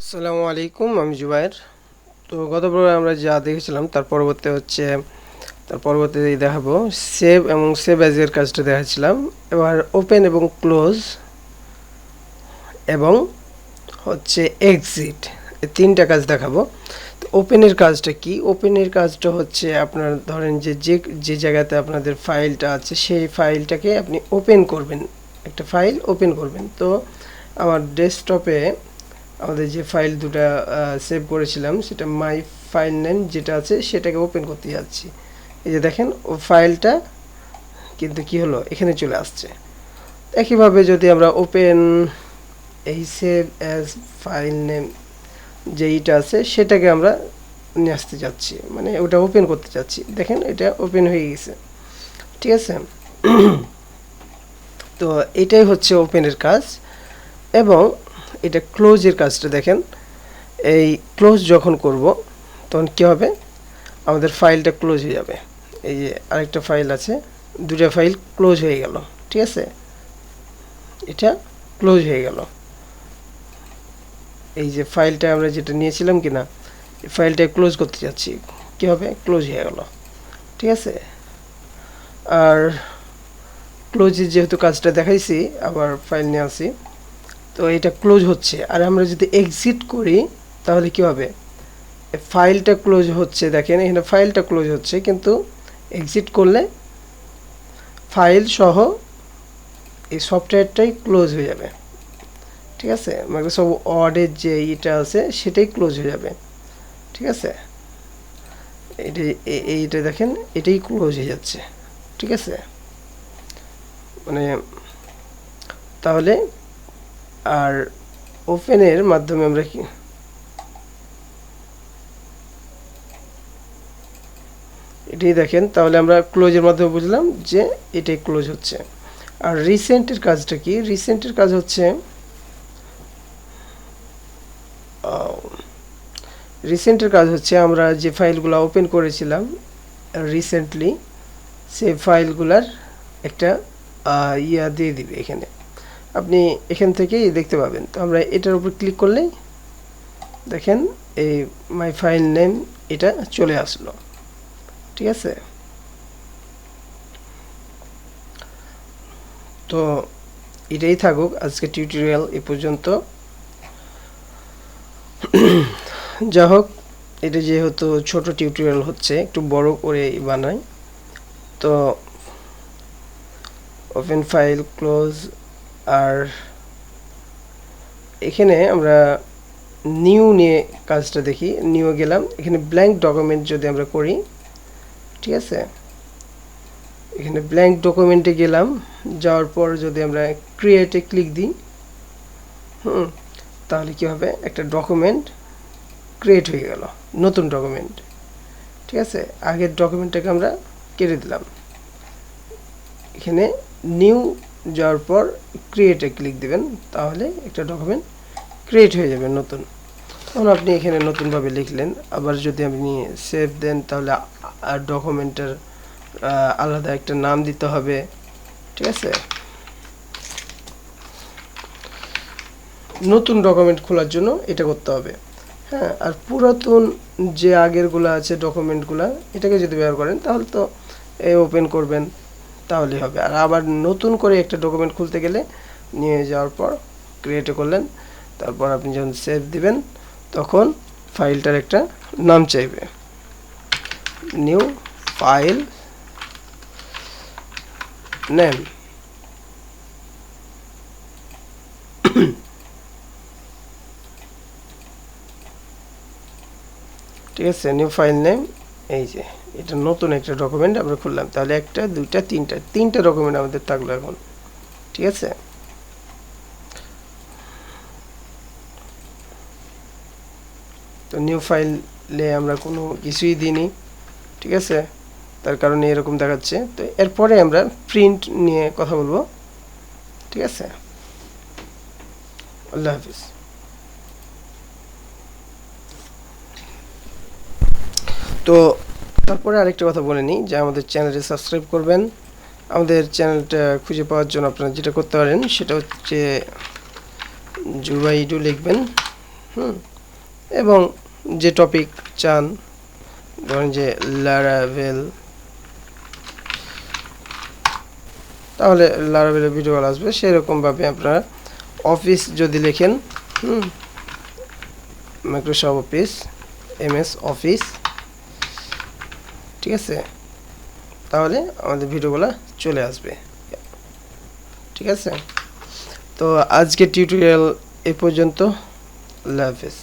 আসসালামু আলাইকুম, আমি জুবায়ের। তো গত প্রোগ্রামে আমরা যা দেখেছিলাম তার পরবর্তীতে দেখাবো সেভ এবং সেভ অ্যাজ এর কাজটা দেখাচ্ছিলাম। এবার ওপেন এবং ক্লোজ এবং এক্সিট, এই তিনটা কাজ দেখাবো। তো ওপেনের কাজটা কি? ওপেনের কাজটা হচ্ছে আপনার ধরেন যে জায়গাতে আপনাদের ফাইলটা আছে সেই ফাইলটাকে আপনি ওপেন করবেন, একটা ফাইল ওপেন করবেন। তো আমার ডেস্কটপে আমাদের যে ফাইল দুটো সেভ করেছিলাম সেটা মাই ফাইল নেম যেটা আছে সেটাকে ওপেন করতে যাচ্ছি। এই যে দেখেন ও ফাইলটা কিন্তু কি হলো, এখানে চলে আসছে। একইভাবে যদি আমরা ওপেন এই সেভ অ্যাজ ফাইল নেম যেইটা আছে সেটাকে আমরা নিয়ে আসতে যাচ্ছি, মানে ওটা ওপেন করতে যাচ্ছি, দেখেন এটা ওপেন হয়ে গেছে। ঠিক আছে, তো এটাই হচ্ছে ওপেনের কাজ। এবং এটা ক্লোজের কাজটা দেখেন, এই ক্লোজ যখন করব তখন কী হবে, আমাদের ফাইলটা ক্লোজ হয়ে যাবে। এই যে আরেকটা ফাইল আছে, দুটা ফাইল ক্লোজ হয়ে গেল। ঠিক আছে, এটা ক্লোজ হয়ে গেল। এই যে ফাইলটা আমরা যেটা নিয়েছিলাম কিনা, এই ফাইলটা ক্লোজ করতে যাচ্ছি, কী হবে, ক্লোজ হয়ে গেল। ঠিক আছে, আর ক্লোজের যেহেতু কাজটা দেখাইছি, আবার ফাইল নিয়ে আসি। তো এটা ক্লোজ হচ্ছে, আর আমরা যদি এক্সিট করি তাহলে কি হবে, ফাইলটা ক্লোজ হচ্ছে, দেখেন এখানে ফাইলটা ক্লোজ হচ্ছে, কিন্তু এক্সিট করলে ফাইল সহ এই সফটওয়্যারটাই ক্লোজ হয়ে যাবে। ঠিক আছে, মাইক্রোসফট ওয়ার্ডের যে ইটা আছে সেটাই ক্লোজ হয়ে যাবে। ঠিক আছে, এইটা দেখেন এটাই ক্লোজ হয়ে যাচ্ছে। ঠিক আছে, মানে তাহলে আর ওপেনের মাধ্যমে আমরা কি এটাই দেখেন, তাহলে আমরা ক্লোজের মাধ্যমে বুঝলাম যে এটাই ক্লোজ হচ্ছে। আর রিসেন্টের কাজটা কি? রিসেন্টের কাজ হচ্ছে আমরা যে ফাইলগুলো ওপেন করেছিলাম রিসেন্টলি, সেই ফাইলগুলার একটা ইয়া দিয়ে দিবে এখানে, আপনি এখান থেকেই দেখতে পাবেন। তো আমরা এটার উপর ক্লিক করলেই দেখেন এই মাই ফাইল নেম এটা চলে আসলো। ঠিক আছে, তো এটাই থাকুক আজকে টিউটোরিয়াল এ পর্যন্ত। যা হোক, এটা যেহেতু ছোট টিউটোরিয়াল হচ্ছে, একটু বড় করে বানাই। তো ওপেন ফাইল, ক্লোজ, আর এখানে আমরা নিউ নিয়ে কাজটা দেখি। নিউ গেলাম, এখানে ব্ল্যাঙ্ক ডকুমেন্ট যদি আমরা করি, ঠিক আছে, এখানে ব্ল্যাঙ্ক ডকুমেন্টে গেলাম, যাওয়ার পর যদি আমরা ক্রিয়েটে ক্লিক দিই, তাহলে কি হবে, একটা ডকুমেন্ট ক্রিয়েট হয়ে গেল, নতুন ডকুমেন্ট। ঠিক আছে, আগের ডকুমেন্টটাকে আমরা কেটে দিলাম। এখানে নিউ যাওয়ার পর ক্রিয়েটে ক্লিক দিবেন, তাহলে একটা ডকুমেন্ট ক্রিয়েট হয়ে যাবে নতুন। তখন আপনি এখানে নতুনভাবে লিখলেন। আবার যদি আপনি সেভ দেন তাহলে ডকুমেন্টের আলাদা একটা নাম দিতে হবে। ঠিক আছে, নতুন ডকুমেন্ট খোলার জন্য এটা করতে হবে। হ্যাঁ, আর পুরাতন যে আগেরগুলো আছে ডকুমেন্টগুলো, এটাকে যদি ব্যবহার করেন তাহলে তো ওপেন করবেন তাহলেই হবে। আর আবার নতুন করে একটা ডকুমেন্ট খুলতে গেলে নিয়ে যাওয়ার পর ক্রিয়েট করলেন, তারপর আপনি যখন সেভ দিবেন তখন ফাইলটার একটা নাম চাইবে, নিউ ফাইল নেম। ঠিক আছে, নিউ ফাইল নেম, এই যে এটা নতুন একটা ডকুমেন্ট আমরা খুললাম, তাহলে একটা, দুইটা, তিনটা ডকুমেন্ট আমাদের থাকলো এখন। ঠিক আছে, তো নিউ ফাইলে আমরা কোনো কিছুই দিইনি। ঠিক আছে, তার কারণে এরকম দেখাচ্ছে। তো এরপরে আমরা প্রিন্ট নিয়ে কথা বলবো। ঠিক আছে, আল্লাহ হাফিজ। তো তারপরে আরেকটা কথা বলে নিই যে আমাদের চ্যানেলটি সাবস্ক্রাইব করবেন। আমাদের চ্যানেলটা খুঁজে পাওয়ার জন্য আপনারা যেটা করতে পারেন সেটা হচ্ছে জুবাইডু লিখবেন, এবং যে টপিক চান, ধরেন যে লারাভেল, তাহলে লারাভেলের ভিডিওগুলো আসবে। সেরকমভাবে আপনারা অফিস যদি লেখেন, মাইক্রোসফট অফিস, এমএস অফিস, ঠিক আছে, তাহলে আমাদের ভিডিওগুলো চলে আসবে। ঠিক আছে, তো আজকে টিউটোরিয়াল এ পর্যন্ত। আল্লাহ হাফেজ।